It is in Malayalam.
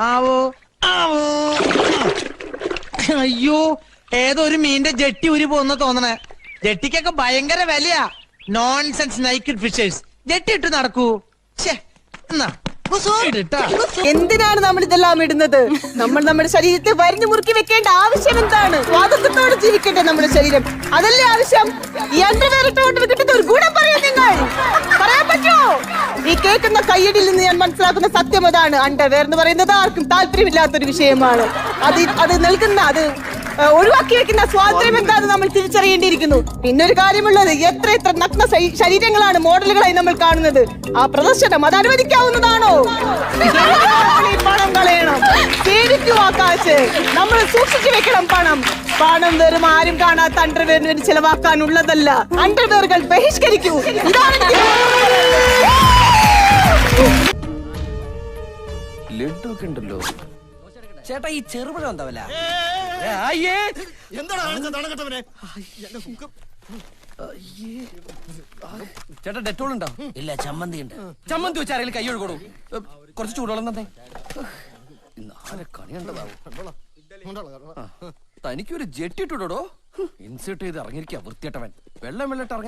ആവോ ആവോ. അയ്യോ, ഏതോ ഒരു മീന്റെ ജെട്ടി ഉരി പോന്ന തോന്നണേ. ജെട്ടിക്കൊക്കെ ഭയങ്കര വിലയാ. Nonsense naked fishers. ജെട്ടി ഇട്ട് നടക്കൂ. എന്നാ എന്തിനാണ് നമ്മൾ ഇതെല്ലാം ഇടുന്നത്? നമ്മൾ നമ്മുടെ ശരീരത്തെ വരിഞ്ഞു മുറുക്കി വെക്കേണ്ട ആവശ്യം എന്താണ്? സ്വാതന്ത്ര്യത്തോടെ ജീവിക്കട്ടെ നമ്മുടെ ശരീരം, അതല്ലേ ആവശ്യം? ഈ അണ്ടർവെയറിട്ടോട്ട് കിട്ടുന്ന ഒരു ഗുണം പറയാൻ നിങ്ങൾ പറയാൻ പറ്റുമോ? ഈ കേൾക്കുന്ന കയ്യടിയിൽ നിന്ന് ഞാൻ മനസ്സിലാക്കുന്ന സത്യം അതാണ്. അണ്ടർവെയർ എന്ന് പറയുന്നത് ആർക്കും താല്പര്യമില്ലാത്തൊരു വിഷയമാണ്. അത് നൽകുന്ന അത് ഒഴിവാക്കി വെക്കുന്ന സ്വാതന്ത്ര്യം എന്താണെന്ന് നമ്മൾ തിരിച്ചറിയേണ്ടിയിരിക്കുന്നു. പിന്നൊരു കാര്യമുള്ളത്, എത്ര നഗ്ന ശരീരങ്ങളാണ് മോഡലുകളായി നമ്മൾ കാണുന്നത്. ആ പ്രദർശനം അത് അനുവദിക്കാവുന്നതാണോ? പണം കളയണം, സേവിക്കൂ ആകാശ്. നമ്മൾ സൂക്ഷിച്ചു വെക്കണം പണം വെറും ആരും കാണാത്ത അണ്ടർവെയറിന് വേണ്ടി ചെലവാക്കാനുള്ളതല്ല. അണ്ടർവെയറുകൾ ബഹിഷ്കരിക്കൂ. ഇതാണ് ലഡ്ഡൊക്കെ ഉണ്ടല്ലോ ചേട്ടാ. ഈ ചെറുപഴം എന്താ വില? ചേട്ടാ ഡെറ്റോൾ ഉണ്ടോ? ഇല്ല, ചമ്മന്തി ഉണ്ട്. ചമ്മന്തി വെച്ച് ആരെങ്കിലും കൈ ഒഴുകൊടൂ. കുറച്ച് ചൂടുവെള്ളം തന്നെ. കണി കണ്ടതാവും. തനിക്കൊരു ജെട്ടി ഇട്ടുടോ. ഇൻസേർട്ട് ചെയ്ത് ഇറങ്ങിയിരിക്കുക വൃത്തിയട്ടവൻ. വെള്ളം ഇറങ്ങി